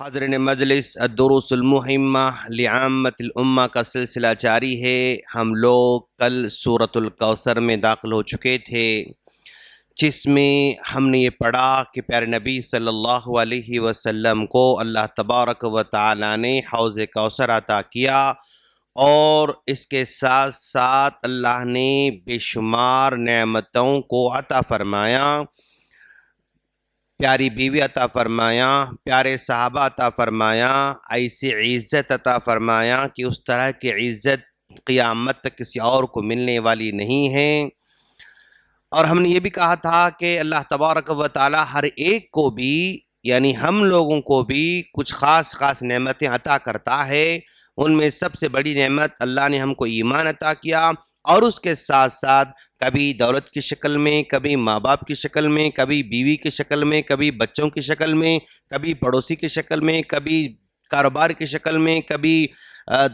حاضرین مجلس الدروس المہمہ لعامت الامہ کا سلسلہ جاری ہے۔ ہم لوگ کل سورۃ الکوثر میں داخل ہو چکے تھے، جس میں ہم نے یہ پڑھا کہ پیارے نبی صلی اللہ علیہ وسلم کو اللہ تبارک و تعالی نے حوض کوثر عطا کیا، اور اس کے ساتھ ساتھ اللہ نے بے شمار نعمتوں کو عطا فرمایا، پیاری بیوی عطا فرمایا، پیارے صحابہ عطا فرمایا، ایسی عزت عطا فرمایا کہ اس طرح کی عزت قیامت تک کسی اور کو ملنے والی نہیں ہے۔ اور ہم نے یہ بھی کہا تھا کہ اللہ تبارک و تعالی ہر ایک کو بھی، یعنی ہم لوگوں کو بھی کچھ خاص نعمتیں عطا کرتا ہے۔ ان میں سب سے بڑی نعمت اللہ نے ہم کو ایمان عطا کیا، اور اس کے ساتھ ساتھ کبھی دولت کی شکل میں، کبھی ماں باپ کی شکل میں، کبھی بیوی کی شکل میں، کبھی بچوں کی شکل میں، کبھی پڑوسی کی شکل میں، کبھی کاروبار کی شکل میں، کبھی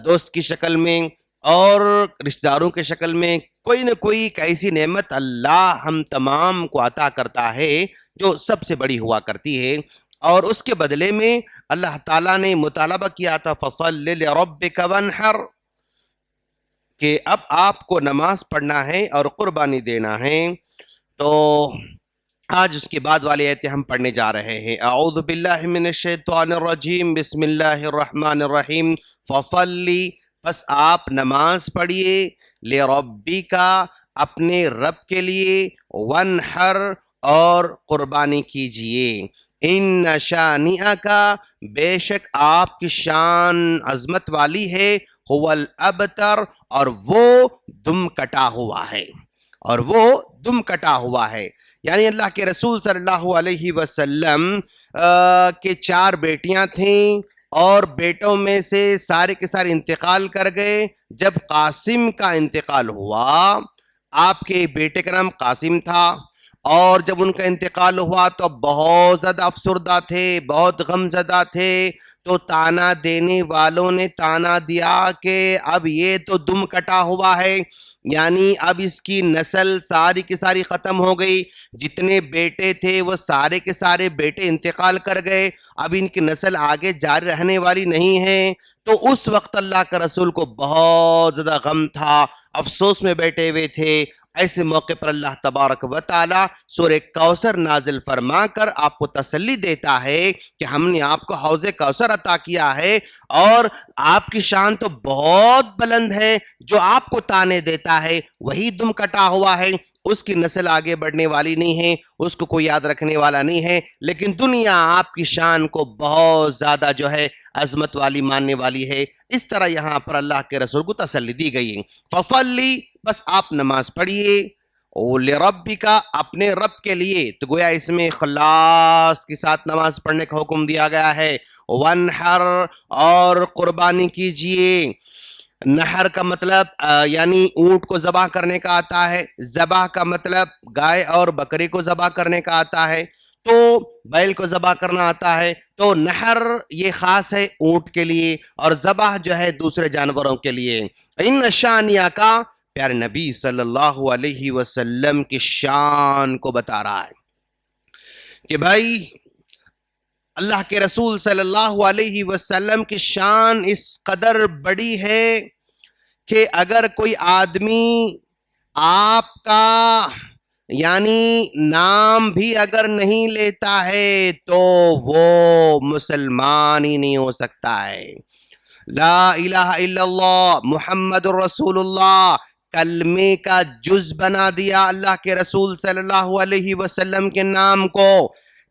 دوست کی شکل میں، اور رشتہ داروں کی شکل میں کوئی نہ کوئی ایک ایسی نعمت اللہ ہم تمام کو عطا کرتا ہے جو سب سے بڑی ہوا کرتی ہے۔ اور اس کے بدلے میں اللہ تعالیٰ نے مطالبہ کیا تھا فَصَلِّ لِرَبِّكَ وَانْحَرْ، کہ اب آپ کو نماز پڑھنا ہے اور قربانی دینا ہے۔ تو آج اس کے بعد والی آیتیں ہم پڑھنے جا رہے ہیں۔ اعوذ باللہ من الشیطان الرجیم، بسم اللہ الرحمن الرحیم۔ فصلی، پس آپ نماز پڑھیے، لربک، اپنے رب کے لیے، وانحر، اور قربانی کیجئے۔ ان شانئک، بے شک آپ کی شان عظمت والی ہے، هو الابتر، اور وہ دم کٹا ہوا ہے، اور وہ دم کٹا ہوا ہے۔ یعنی اللہ کے رسول صلی اللہ علیہ وسلم کے 4 بیٹیاں تھیں، اور بیٹوں میں سے سارے کے سارے انتقال کر گئے۔ جب قاسم کا انتقال ہوا، آپ کے بیٹے کا نام قاسم تھا، اور جب ان کا انتقال ہوا تو بہت زیادہ افسردہ تھے، بہت غم زدہ تھے۔ تو تانا دینے والوں نے تانا دیا کہ اب یہ تو دم کٹا ہوا ہے، یعنی اب اس کی نسل ساری کی ساری ختم ہو گئی۔ جتنے بیٹے تھے وہ سارے کے سارے بیٹے انتقال کر گئے، اب ان کی نسل آگے جاری رہنے والی نہیں ہے۔ تو اس وقت اللہ کے رسول کو بہت زیادہ غم تھا، افسوس میں بیٹھے ہوئے تھے۔ ایسے موقع پر اللہ تبارک و تعالی سورہ کوثر نازل فرما کر آپ کو تسلی دیتا ہے کہ ہم نے آپ کو حوض کوثر عطا کیا ہے، اور آپ کی شان تو بہت بلند ہے۔ جو آپ کو تانے دیتا ہے وہی دم کٹا ہوا ہے، اس کی نسل آگے بڑھنے والی نہیں ہے، اس کو کوئی یاد رکھنے والا نہیں ہے، لیکن دنیا آپ کی شان کو بہت زیادہ جو ہے عظمت والی ماننے والی ہے۔ اس طرح یہاں پر اللہ کے رسول کو تسلی دی گئی ہے۔ فصلی، بس آپ نماز پڑھیے، لربک، اپنے رب کے لیے، تو گویا اس میں اخلاص کے ساتھ نماز پڑھنے کا حکم دیا گیا ہے۔ وانحر، اور قربانی کیجئے۔ نحر کا مطلب یعنی اونٹ کو ذبح کرنے کا آتا ہے، ذبح کا مطلب گائے اور بکری کو ذبح کرنے کا آتا ہے، تو بیل کو ذبح کرنا آتا ہے۔ تو نحر یہ خاص ہے اونٹ کے لیے، اور ذبح جو ہے دوسرے جانوروں کے لیے۔ ان شانیہ کا، پیارے نبی صلی اللہ علیہ وسلم کی شان کو بتا رہا ہے کہ بھائی اللہ کے رسول صلی اللہ علیہ وسلم کی شان اس قدر بڑی ہے کہ اگر کوئی آدمی آپ کا یعنی نام بھی اگر نہیں لیتا ہے تو وہ مسلمان ہی نہیں ہو سکتا ہے۔ لا الہ الا اللہ محمد الرسول اللہ کلمے کا جز بنا دیا اللہ کے رسول صلی اللہ علیہ وسلم کے نام کو،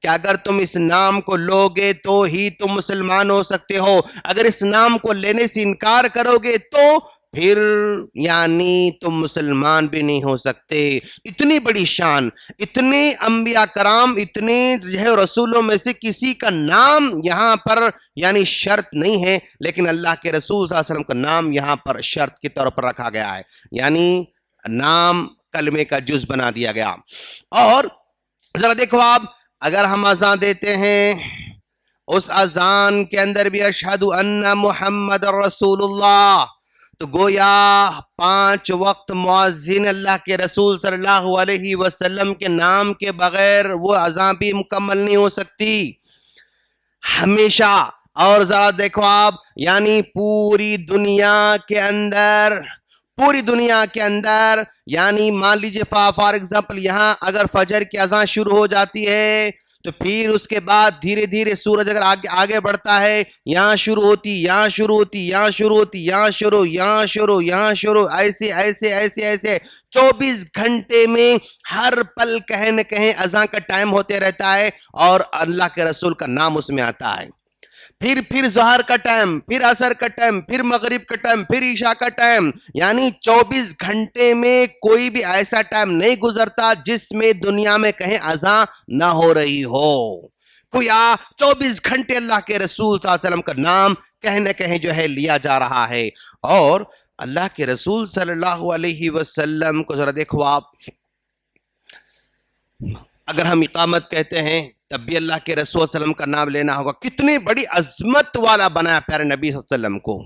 کہ اگر تم اس نام کو لوگے تو ہی تم مسلمان ہو سکتے ہو، اگر اس نام کو لینے سے انکار کرو گے تو پھر یعنی تم مسلمان بھی نہیں ہو سکتے۔ اتنی بڑی شان، اتنے انبیاء کرام، اتنے جو ہے رسولوں میں سے کسی کا نام یہاں پر یعنی شرط نہیں ہے، لیکن اللہ کے رسول صلی اللہ علیہ وسلم کا نام یہاں پر شرط کے طور پر رکھا گیا ہے، یعنی نام کلمے کا جز بنا دیا گیا۔ اور ذرا دیکھو آپ، اگر ہم اذان دیتے ہیں اس اذان کے اندر بھی اشہد ان محمد رسول اللہ، تو گویا 5 وقت مؤذن اللہ کے رسول صلی اللہ علیہ وسلم کے نام کے بغیر وہ اذان بھی مکمل نہیں ہو سکتی۔ ہمیشہ اور ذرا دیکھو آپ، یعنی پوری دنیا کے اندر یعنی مان لیجیے فار ایگزامپل یہاں اگر فجر کی اذان شروع ہو جاتی ہے تو پھر اس کے بعد دھیرے دھیرے سورج اگر آگے بڑھتا ہے، یہاں شروع ہوتی، یہاں شروع ہوتی، یہاں شروع ہوتی، یہاں شروع، یہاں شروع، یہاں شروع، ایسے ایسے ایسے ایسے 24 گھنٹے میں ہر پل کہیں نہ کہیں اذان کا ٹائم ہوتے رہتا ہے اور اللہ کے رسول کا نام اس میں آتا ہے۔ پھر ظہر کا ٹائم، پھر عصر کا ٹائم، پھر مغرب کا ٹائم، پھر عشاء کا ٹائم، یعنی 24 گھنٹے میں کوئی بھی ایسا ٹائم نہیں گزرتا جس میں دنیا میں کہیں اذان نہ ہو رہی ہو۔ کوئی 24 گھنٹے اللہ کے رسول صلی اللہ علیہ وسلم کا نام کہیں نہ کہیں جو ہے لیا جا رہا ہے۔ اور اللہ کے رسول صلی اللہ علیہ وسلم کو ذرا دیکھو آپ، اگر ہم اقامت کہتے ہیں تب بھی اللہ کے رسول صلی اللہ علیہ وسلم کا نام لینا ہوگا۔ کتنی بڑی عظمت والا بنایا پیارے نبی صلی اللہ علیہ وسلم کو۔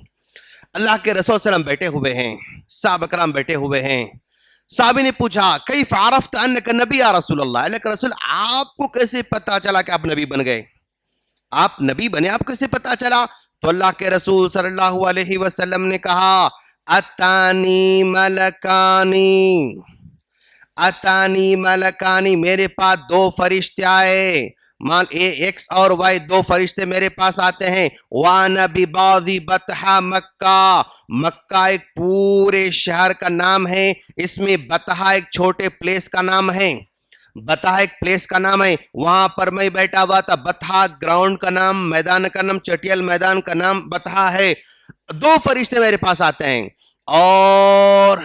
اللہ کے رسول صلی اللہ علیہ وسلم بیٹھے ہوئے ہیں، صحابہ کرام بیٹھے ہوئے ہیں۔ صحابی نے پوچھا کیف عرفت انک نبی یا رسول اللہ، اللہ کے رسول آپ کو کیسے پتا چلا کہ آپ نبی بن گئے، آپ نبی بنے، آپ کیسے پتا چلا؟ تو اللہ کے رسول صلی اللہ علیہ وسلم نے کہا اتانی ملکانی، میرے پاس 2 فرشتے آئے، مان ایکس اور وائی 2 فرشتے میرے پاس آتے ہیں۔ وانا ببعض بطحا مکہ ایک پورے شہر کا نام ہے، اس میں بطحا ایک چھوٹے پلیس کا نام ہے، بطحا ایک پلیس کا نام ہے، وہاں پر میں بیٹھا ہوا تھا۔ بطحا گراؤنڈ کا نام، میدان کا نام، چٹیل میدان کا نام بطحا ہے۔ 2 فرشتے میرے پاس آتے ہیں اور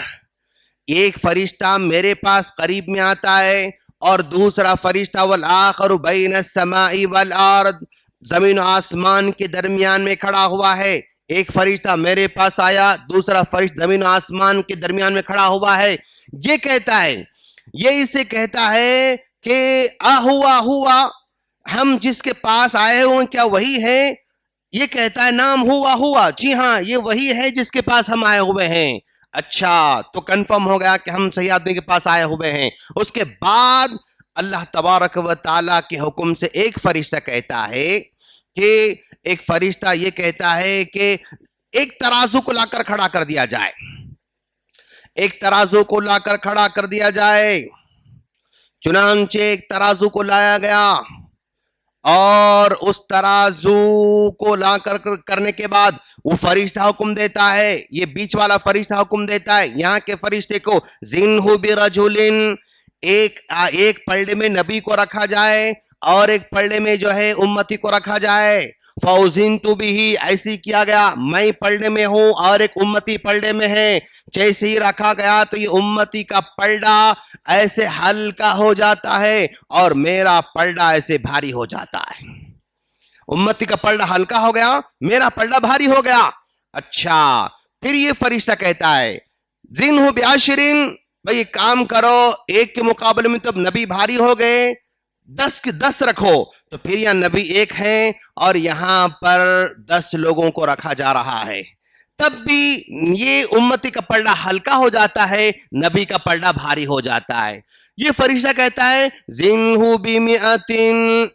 ایک فرشتہ میرے پاس قریب میں آتا ہے اور دوسرا فرشتہ والآخر بین السماء والارض، زمین و آسمان کے درمیان میں کھڑا ہوا ہے۔ ایک فرشتہ میرے پاس آیا، دوسرا فرشتہ زمین و آسمان کے درمیان میں کھڑا ہوا ہے۔ یہ کہتا ہے، یہ اسے کہتا ہے کہ ہوا ہم جس کے پاس آئے ہوئے کیا وہی ہے؟ یہ کہتا ہے نام ہوا، جی ہاں یہ وہی ہے جس کے پاس ہم آئے ہوئے ہیں۔ اچھا، تو کنفرم ہو گیا کہ ہم صحیح آدمی کے پاس آئے ہوئے ہیں۔ اس کے بعد اللہ تبارک و تعالیٰ کے حکم سے ایک فرشتہ کہتا ہے کہ یہ کہتا ہے کہ ایک ترازو کو لا کر کھڑا کر دیا جائے، ایک ترازو کو لا کر کھڑا کر دیا جائے۔ چنانچہ ایک ترازو کو لایا گیا اور اس ترازو کو لا کر کرنے کے بعد وہ فرشتہ حکم دیتا ہے، یہ بیچ والا فرشتہ حکم دیتا ہے یہاں کے فرشتے کو زنہ برجل، ایک پلڑے میں نبی کو رکھا جائے اور ایک پلڑے میں جو ہے امتی کو رکھا جائے۔ فوزنت بہ، ایسی کیا گیا، میں پلڑے میں ہوں اور ایک امتی پلڑے میں ہے۔ جیسے ہی رکھا گیا تو یہ امتی کا پلڑا ایسے ہلکا ہو جاتا ہے اور میرا پلڑا ایسے بھاری ہو جاتا ہے۔ امتی کا پلڑا ہلکا ہو گیا، میرا پلڑا بھاری ہو گیا۔ اچھا، پھر یہ فرشتہ کہتا ہے زنہ بعشرین، بھئی کام کرو، ایک کے مقابلے میں تب نبی بھاری ہو گئے، 10 کے 10 رکھو، تو پھر یہاں نبی ایک ہے اور یہاں پر 10 لوگوں کو رکھا جا رہا ہے، تب بھی یہ امتی کا پلڑا ہلکا ہو جاتا ہے، نبی کا پلڑا بھاری ہو جاتا ہے۔ یہ فرشتہ کہتا ہے زنہ بمئۃ،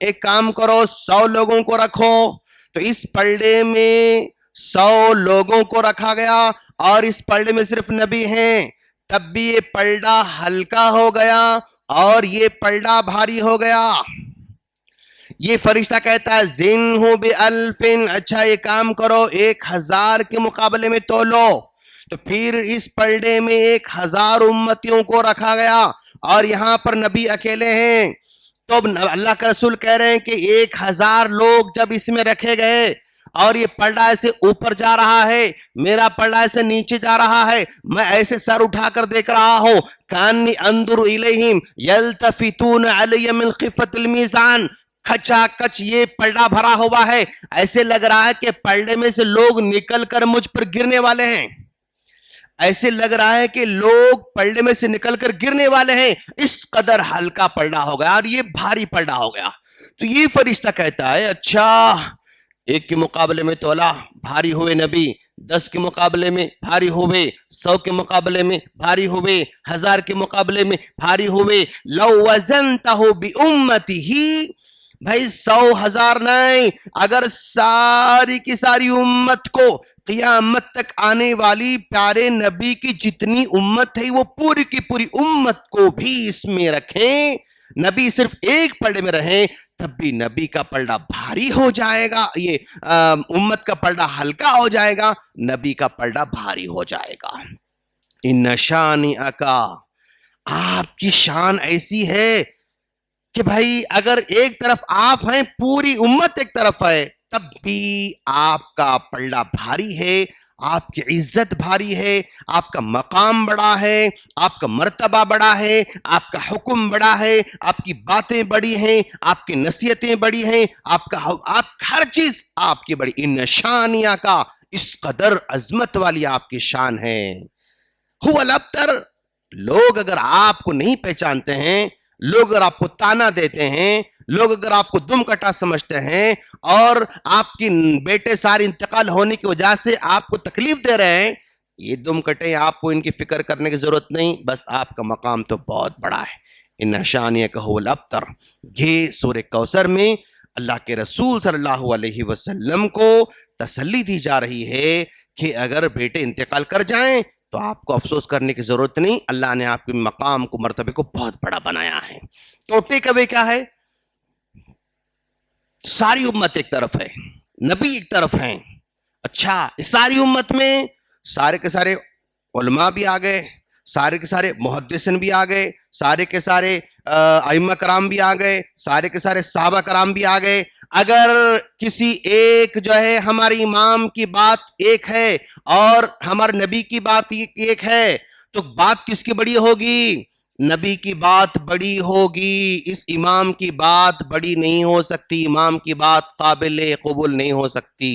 ایک کام کرو 100 لوگوں کو رکھو، تو اس پلڑے میں 100 لوگوں کو رکھا گیا اور اس پلڑے میں صرف نبی ہیں، تب بھی یہ پلڑا ہلکا ہو گیا اور یہ پلڑا بھاری ہو گیا۔ یہ فرشتہ کہتا ہے زنہ بألف، اچھا یہ کام کرو 1000 کے مقابلے میں تولو، تو پھر اس پلڑے میں 1000 امتیوں کو رکھا گیا اور یہاں پر نبی اکیلے ہیں۔ تو اللہ کے رسول کہہ رہے ہیں کہ 1000 لوگ جب اس میں رکھے گئے اور یہ پلڑا ایسے اوپر جا رہا ہے، میرا پلڑا ایسے نیچے جا رہا ہے، میں ایسے سر اٹھا کر دیکھ رہا ہوں، کانی انظر الیہم یلتفتون علی من خفت المیزان، کھچا کچ یہ پلڑا بھرا ہوا ہے، ایسے لگ رہا ہے کہ پلڑے میں سے لوگ نکل کر مجھ پر گرنے والے ہیں، ایسے لگ رہا ہے کہ لوگ پلڑے میں سے نکل کر گرنے والے ہیں، اس قدر ہلکا پلڑا ہو گیا اور یہ بھاری پلڑا ہو گیا۔ تو یہ فرشتہ کہتا ہے اچھا، 1 کے مقابلے میں تولا، بھاری ہوئے نبی، 10 کے مقابلے میں بھاری ہوئے، 100 کے مقابلے میں بھاری ہوئے، 1000 کے مقابلے میں بھاری ہوئے۔ لو وزنتہ بامتہ، بھائی 100,000 نہیں، اگر ساری کی ساری امت کو قیامت تک آنے والی پیارے نبی کی جتنی امت ہے وہ پوری کی پوری امت کو بھی اس میں رکھیں، نبی صرف ایک پلڑے میں رہیں، تب بھی نبی کا پلڑا بھاری ہو جائے گا، یہ امت کا پلڑا ہلکا ہو جائے گا، نبی کا پلڑا بھاری ہو جائے گا۔ ان شانئک، آپ کی شان ایسی ہے کہ بھائی اگر ایک طرف آپ ہیں، پوری امت ایک طرف ہے، تب بھی آپ کا پلڑا بھاری ہے، آپ کی عزت بھاری ہے، آپ کا مقام بڑا ہے، آپ کا مرتبہ بڑا ہے، آپ کا حکم بڑا ہے، آپ کی باتیں بڑی ہیں، آپ کی نصیحتیں بڑی ہیں، آپ ہر چیز آپ کی بڑی، ان شانیہ کا، اس قدر عظمت والی آپ کی شان ہے۔ هو الابتر، لوگ اگر آپ کو نہیں پہچانتے ہیں، لوگ اگر آپ کو تانا دیتے ہیں، لوگ اگر آپ کو دم کٹا سمجھتے ہیں اور آپ کی بیٹے سارے انتقال ہونے کی وجہ سے آپ کو تکلیف دے رہے ہیں، یہ دم کٹے، آپ کو ان کی فکر کرنے کی ضرورت نہیں، بس آپ کا مقام تو بہت بڑا ہے۔ ان شانیک هو الابتر، یہ سورہ کوثر میں اللہ کے رسول صلی اللہ علیہ وسلم کو تسلی دی جا رہی ہے کہ اگر بیٹے انتقال کر جائیں تو آپ کو افسوس کرنے کی ضرورت نہیں، اللہ نے آپ کے مقام کو، مرتبے کو بہت بڑا بنایا ہے۔ تو ٹیک اوے کیا ہے؟ ساری امت ایک طرف ہے، نبی ایک طرف ہیں۔ اچھا، اس ساری امت میں سارے کے سارے علماء بھی آ گئے، سارے کے سارے محدثین بھی آ گئے، سارے کے سارے ائمہ کرام بھی آ گئے، سارے کے سارے صحابہ کرام بھی آ گئے۔ اگر کسی ایک جو ہے ہمارے امام کی بات ایک ہے اور ہمارے نبی کی بات ایک ہے، تو بات کس کی بڑی ہوگی؟ نبی کی بات بڑی ہوگی، اس امام کی بات بڑی نہیں ہو سکتی، امام کی بات قابل قبول نہیں ہو سکتی۔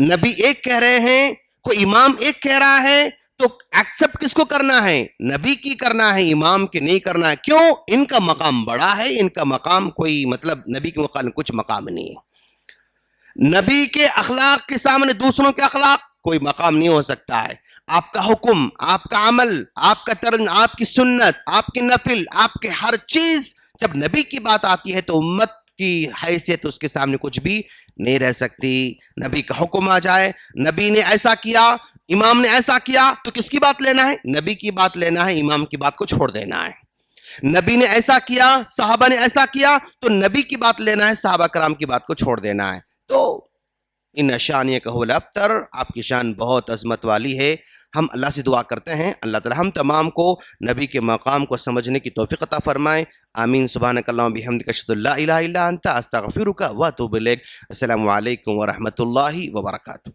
نبی ایک کہہ رہے ہیں، کوئی امام ایک کہہ رہا ہے، تو ایکسپٹ کس کو کرنا ہے؟ نبی کی کرنا ہے، امام کی نہیں کرنا ہے۔ کیوں؟ ان کا مقام بڑا ہے، ان کا مقام کوئی مطلب نبی کے مقام کچھ مقام نہیں ہے۔ نبی کے اخلاق کے سامنے دوسروں کے اخلاق کوئی مقام نہیں ہو سکتا ہے۔ آپ کا حکم، آپ کا عمل، آپ کا ترن، آپ کی سنت، آپ کی نفل، آپ کے ہر چیز جب نبی کی بات آتی ہے تو امت کی حیثیت اس کے سامنے کچھ بھی نہیں رہ سکتی۔ نبی کا حکم آ جائے، نبی نے ایسا کیا، امام نے ایسا کیا، تو کس کی بات لینا ہے؟ نبی کی بات لینا ہے، امام کی بات کو چھوڑ دینا ہے۔ نبی نے ایسا کیا، صحابہ نے ایسا کیا، تو نبی کی بات لینا ہے، صحابہ کرام کی بات کو چھوڑ دینا ہے۔ تو ان شانیک هو الابتر، آپ کی شان بہت عظمت والی ہے۔ ہم اللہ سے دعا کرتے ہیں اللہ تعالی ہم تمام کو نبی کے مقام کو سمجھنے کی توفیق عطا فرمائے، آمین۔ سبحانک اللہم بحمدک، اشہد ان لا الہ الا انت، استغفرک و اتوب الیک۔ السلام علیکم ورحمۃ اللہ وبرکاتہ۔